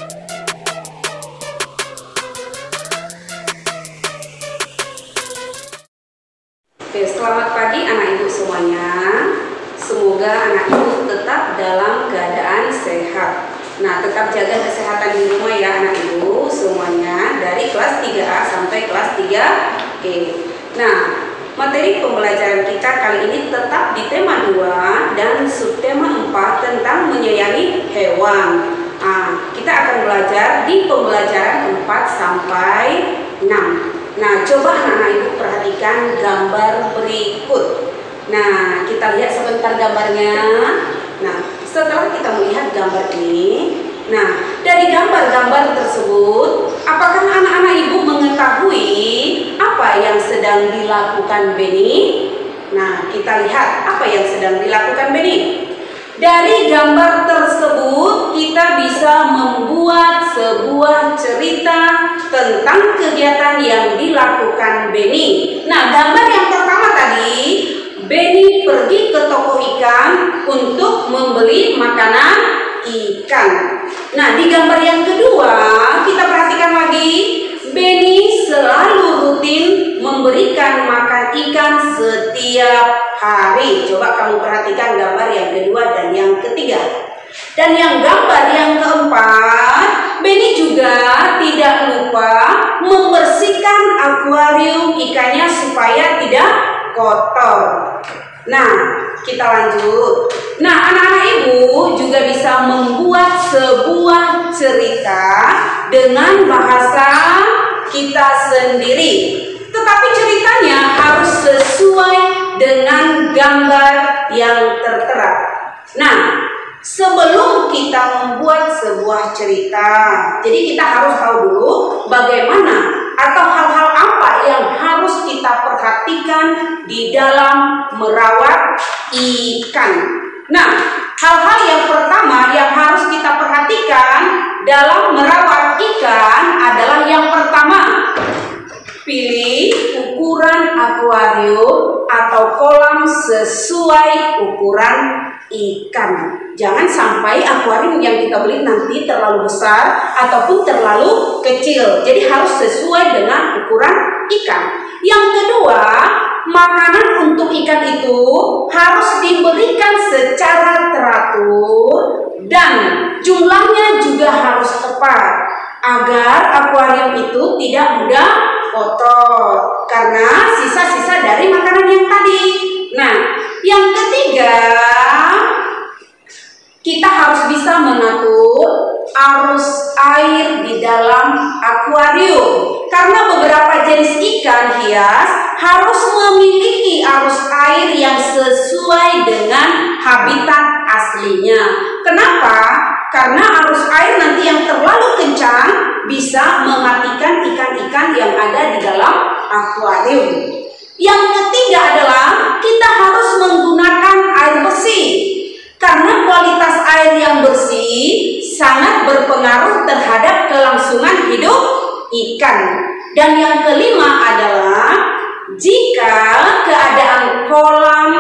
Oke, selamat pagi anak ibu semuanya. Semoga anak ibu tetap dalam keadaan sehat. Nah, tetap jaga kesehatan di rumah ya anak ibu semuanya, dari kelas 3A sampai kelas 3E. Nah, materi pembelajaran kita kali ini tetap di tema 2 dan subtema 4 tentang menyayangi hewan. Nah, kita akan belajar di pembelajaran 4 sampai 6. Nah, coba anak-anak ibu perhatikan gambar berikut. Nah, kita lihat sebentar gambarnya. Nah, setelah kita melihat gambar ini, nah, dari gambar-gambar tersebut, apakah anak-anak ibu mengetahui apa yang sedang dilakukan Benny? Nah, kita lihat apa yang sedang dilakukan Benny. Dari gambar tersebut kita bisa membuat sebuah cerita tentang kegiatan yang dilakukan Benny. Nah, gambar yang pertama tadi, Benny pergi ke toko ikan untuk membeli makanan ikan. Nah, di gambar yang kedua kita perhatikan lagi, Benny selalu rutin memberikan makan ikan setiap hari. Coba kamu perhatikan gambar yang kedua dan yang ketiga. Dan yang gambar yang keempat, Benny juga tidak lupa membersihkan akuarium ikannya supaya tidak kotor. Nah, kita lanjut. Nah, anak-anak ibu juga bisa membuat sebuah cerita dengan bahasa kita sendiri. Tetapi ceritanya harus sesuai dengan gambar yang tertera. Nah, sebelum kita membuat sebuah cerita, jadi kita harus tahu dulu bagaimana atau hal-hal apa yang harus kita perhatikan di dalam merawat ikan. Nah, hal-hal yang pertama yang harus kita perhatikan dalam merawat ikan adalah yang pertama, pilih ukuran akuarium atau kolam sesuai ukuran ikan. Jangan sampai akuarium yang kita beli nanti terlalu besar ataupun terlalu kecil. Jadi harus sesuai dengan ukuran ikan. Yang kedua, makanan untuk ikan itu harus diberikan secara teratur dan jumlahnya juga harus tepat agar akuarium itu tidak mudah kotor karena sisa-sisa dari makanan yang tadi. Nah, yang ketiga, kita harus bisa mengatur arus air di dalam akuarium karena beberapa jenis ikan hias harus memiliki arus air yang sesuai dengan habitat aslinya. Kenapa? Karena arus air nanti yang terlalu kencang bisa mematikan ikan-ikan yang ada di dalam akuarium. Yang ketiga adalah kita harus menggunakan air bersih karena kualitas air yang bersih sangat berpengaruh terhadap kelangsungan hidup ikan. Dan yang kelima adalah jika keadaan kolam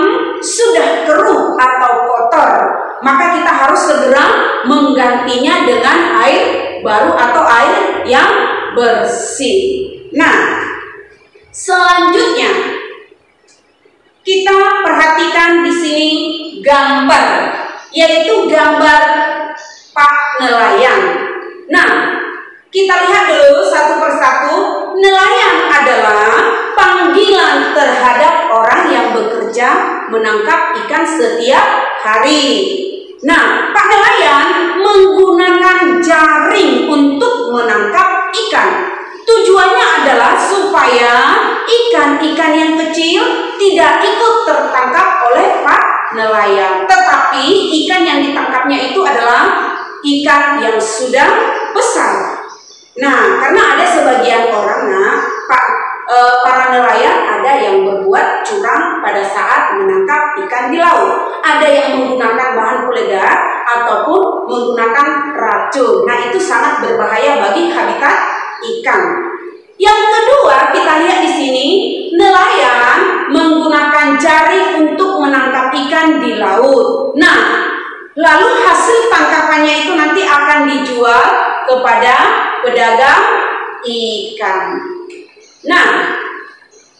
sudah keruh atau kotor, maka kita harus segera menggantinya dengan air baru atau air yang bersih. Nah, selanjutnya kita perhatikan di sini gambar, yaitu gambar Pak Nelayan. Nah, kita lihat dulu satu persatu. Nelayan adalah panggilan terhadap orang yang bekerja menangkap ikan setiap hari. Nah, Pak Nelayan menggunakan jaring untuk menangkap ikan. Tujuannya adalah supaya ikan-ikan yang kecil tidak ikut tertangkap oleh Pak Nelayan. Tetapi ikan yang ditangkapnya itu adalah ikan yang sudah besar. Nah, karena ada sebagian orang, para nelayan ada yang berbuat curang pada saat menangkap ikan di laut. Ada yang menggunakan bahan peledak ataupun menggunakan racun. Nah, itu sangat berbahaya bagi habitat ikan. Yang kedua, kita lihat di sini, nelayan menggunakan jaring untuk menangkap ikan di laut. Nah, Lalu hasil tangkapannya itu nanti akan dijual kepada pedagang ikan. Nah,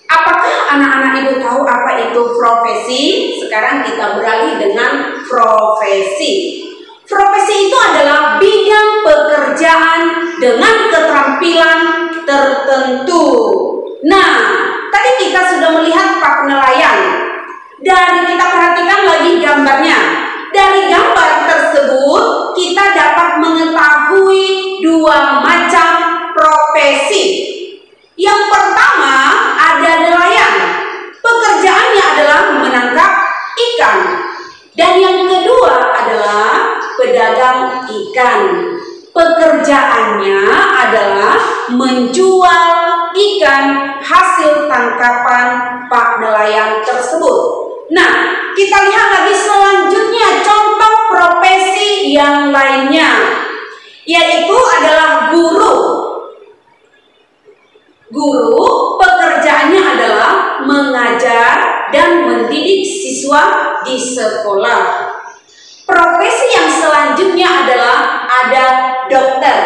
apakah anak-anak ibu tahu apa itu profesi? Sekarang kita beralih dengan profesi. Profesi itu adalah bidang pekerjaan dengan keterampilan tertentu. Nah, tadi kita sudah melihat Pak Nelayan. Dari kita perhatikan lagi gambarnya. Dari gambar tersebut kita dapat mengetahui dua macam profesi. Yang pertama ada nelayan. Pekerjaannya adalah menangkap ikan. Dan yang kedua adalah pedagang ikan. Pekerjaannya adalah menjual ikan hasil tangkapan Pak Nelayan tersebut. Nah, kita lihat lagi selanjutnya contoh profesi yang lainnya, yaitu adalah guru. Guru pekerjaannya adalah mengajar dan mendidik siswa di sekolah. Profesi yang selanjutnya adalah ada dokter.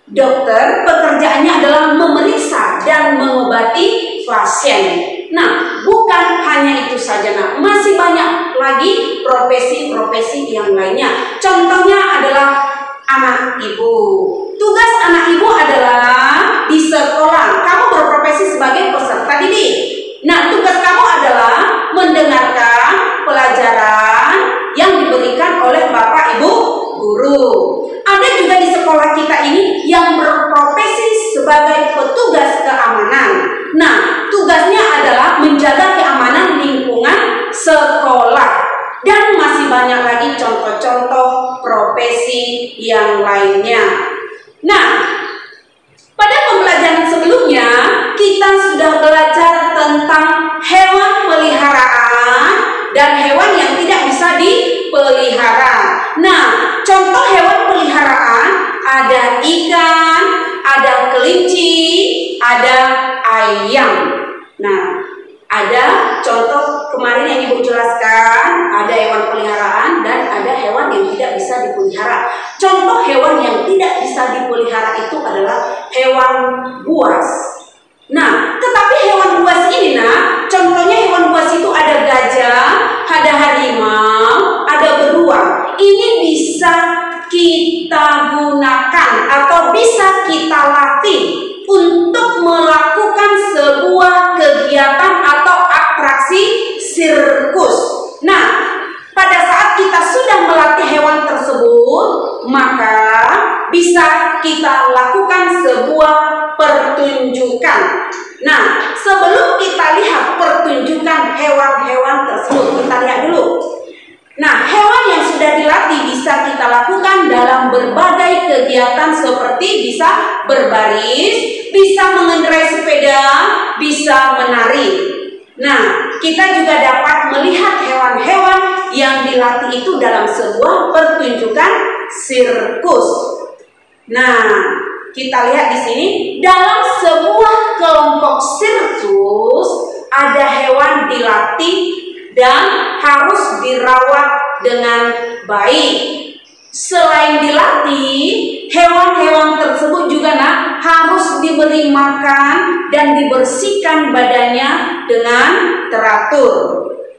Dokter pekerjaannya adalah memeriksa dan mengobati pasien. Nah, bukan hanya itu saja, nah, masih banyak lagi profesi-profesi yang lainnya. Contohnya adalah anak ibu. Tugas anak ibu adalah di sekolah. Kamu berprofesi sebagai peserta didik. Nah, tugas kamu adalah mendengarkan pelajaran yang diberikan oleh Bapak Ibu guru. Ada juga di sekolah kita ini yang berprofesi sebagai petugas keamanan. Nah, tugasnya adalah menjaga keamanan lingkungan sekolah. Dan masih banyak lagi contoh-contoh profesi yang lainnya. Nah, pada pembelajaran sebelumnya kita sudah belajar tentang hewan peliharaan dan hewan yang tidak bisa dipelihara. Nah, contoh hewan peliharaan ada ikan, ada kelinci, ada ayam. Nah, ada contoh kemarin yang Ibu jelaskan, ada hewan peliharaan dan ada hewan yang tidak bisa dipelihara. Contoh hewan yang tidak bisa dipelihara itu adalah hewan buas. Nah, tetapi hewan buas ini, nah, contohnya hewan buas itu ada gajah, ada harimau, ada beruang. Ini bisa kita gunakan atau bisa kita latih untuk melakukan sebuah kegiatan atau atraksi sirkus. Nah, pada saat kita sudah melatih hewan tersebut, maka bisa kita lakukan sebuah pertunjukan. Nah, sebelum kita lihat pertunjukan hewan-hewan tersebut, kita lihat dulu. Nah, hewan yang sudah dilatih bisa kita lakukan dalam berbagai kegiatan seperti bisa berbaris, bisa mengendarai sepeda, bisa menari. Nah, kita juga dapat melihat hewan-hewan yang dilatih itu dalam sebuah pertunjukan sirkus. Nah, kita lihat di sini dalam sebuah kelompok sirkus ada hewan dilatih dan harus dirawat dengan baik. Selain dilatih, hewan-hewan tersebut juga harus diberi makan dan dibersihkan badannya dengan teratur.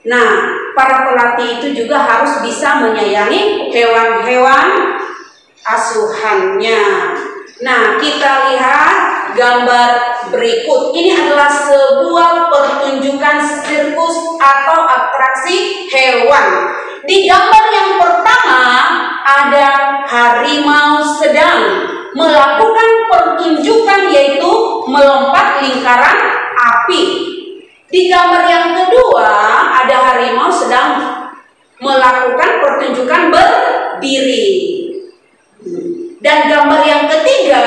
Nah, para pelatih itu juga harus bisa menyayangi hewan-hewan asuhannya. Nah, kita lihat gambar berikut. Ini adalah sebuah pertunjukan sirkus atau atraksi hewan. Di gambar yang pertama ada harimau sedang melakukan pertunjukan yaitu melompat lingkaran api. Di gambar yang kedua ada harimau sedang melakukan pertunjukan berdiri. Dan gambar yang ketiga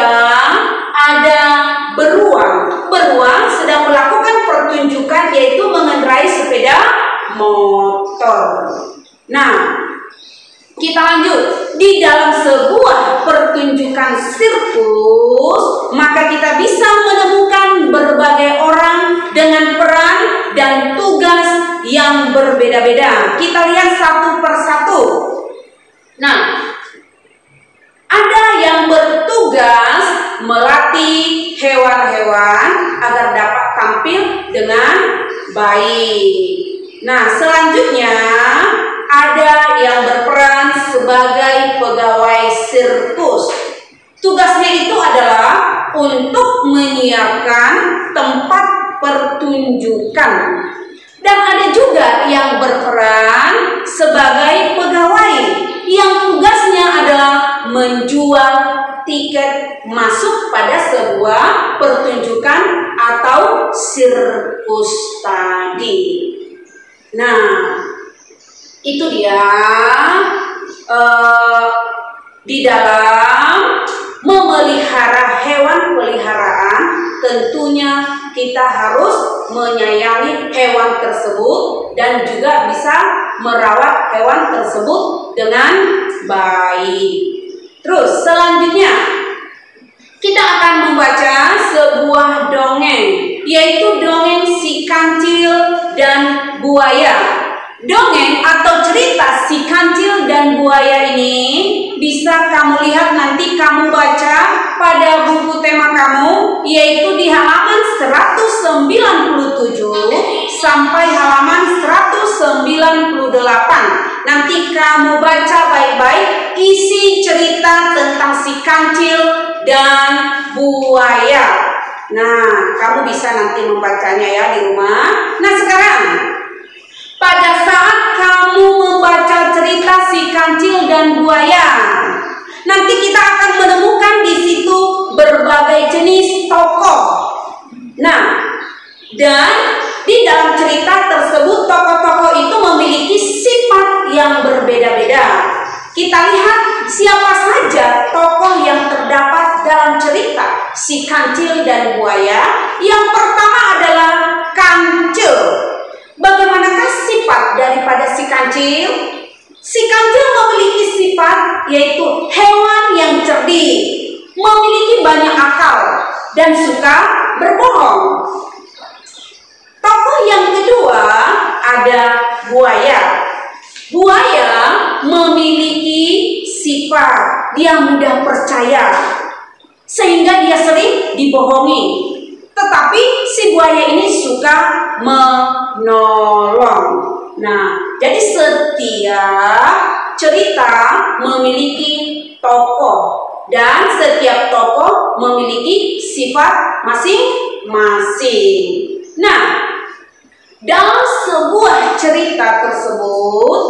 ada beruang. Beruang sedang melakukan pertunjukan yaitu mengendarai sepeda motor. Nah, kita lanjut. Di dalam sebuah pertunjukan sirkus, maka kita bisa menemukan berbagai orang dengan peran dan tugas yang berbeda-beda. Kita lihat satu persatu. Nah, ada yang bertugas melatih hewan-hewan agar dapat tampil dengan baik. Nah, selanjutnya ada yang berperan sebagai pegawai sirkus. Tugasnya itu adalah untuk menyiapkan tempat pertunjukan. Dan ada juga yang berperan sebagai pegawai yang tugasnya adalah menjual tiket masuk pada sebuah pertunjukan atau sirkus tadi. Nah, itu dia di dalam memelihara hewan peliharaan, tentunya kita harus menyayangi hewan tersebut dan juga bisa merawat hewan tersebut dengan baik. Terus selanjutnya kita akan membaca sebuah dongeng, yaitu dongeng Si Kancil dan Buaya. Dongeng atau cerita Si Kancil dan Buaya ini bisa kamu lihat nanti kamu baca pada buku tema kamu, yaitu di halaman 197 sampai halaman 198. Nanti kamu baca baik-baik isi cerita tentang Si Kancil dan Buaya. Nah, kamu bisa nanti membacanya ya di rumah. Nah, sekarang pada saat kamu membaca cerita Si Kancil dan Buaya, nanti kita akan menemukan di situ berbagai jenis tokoh. Nah, dan di dalam cerita tersebut tokoh-tokoh itu memiliki sifat yang berbeda-beda. Kita lihat siapa saja tokoh yang terdapat dalam cerita Si Kancil dan Buaya. Yang pertama adalah Kancil. Bagaimanakah sifat daripada Si Kancil? Si Kancil memiliki sifat yaitu hewan yang cerdik, memiliki banyak akal, dan suka berbohong. Tokoh yang kedua ada Buaya. Buaya memiliki sifat dia mudah percaya, sehingga dia sering dibohongi. Tetapi si buaya ini suka menolong. Nah, jadi setiap cerita memiliki tokoh dan setiap tokoh memiliki sifat masing-masing. Nah, dalam sebuah cerita tersebut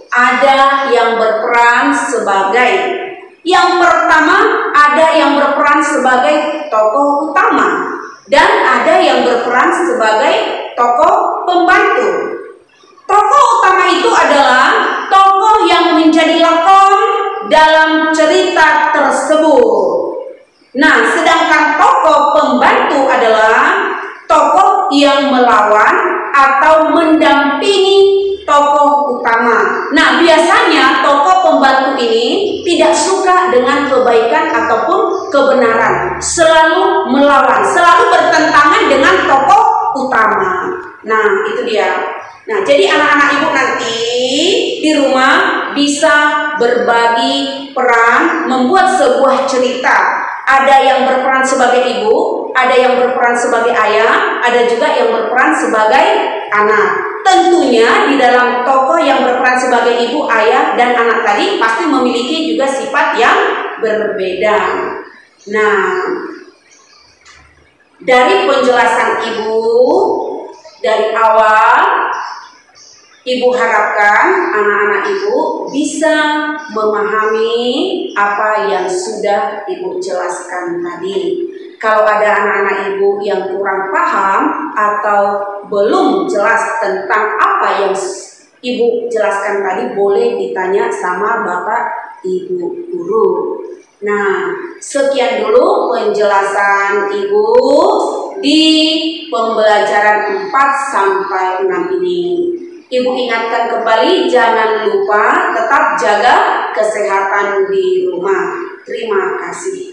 ada yang berperan sebagai, yang pertama ada yang berperan sebagai tokoh utama dan ada yang berperan sebagai tokoh pembantu. Tokoh utama itu adalah tokoh yang menjadi lakon dalam cerita tersebut. Nah, sedangkan tokoh pembantu adalah tokoh yang melawan atau mendampingi tokoh utama. Nah, biasanya tokoh pembantu ini tidak suka dengan kebaikan ataupun kebenaran, selalu melawan, selalu bertentangan dengan tokoh utama. Nah, itu dia. Nah, jadi anak-anak ibu nanti di rumah bisa berbagi peran membuat sebuah cerita. Ada yang berperan sebagai ibu, ada yang berperan sebagai ayah, ada juga yang berperan sebagai anak. Tentunya di dalam tokoh yang berperan sebagai ibu, ayah, dan anak tadi pasti memiliki juga sifat yang berbeda. Nah, dari penjelasan ibu dari awal, ibu harapkan anak-anak ibu bisa memahami apa yang sudah ibu jelaskan tadi. Kalau ada anak-anak ibu yang kurang paham atau belum jelas tentang apa yang ibu jelaskan tadi, boleh ditanya sama bapak ibu guru. Nah, sekian dulu penjelasan ibu di pembelajaran 4 sampai 6 ini. Ibu ingatkan kembali, jangan lupa tetap jaga kesehatan di rumah. Terima kasih.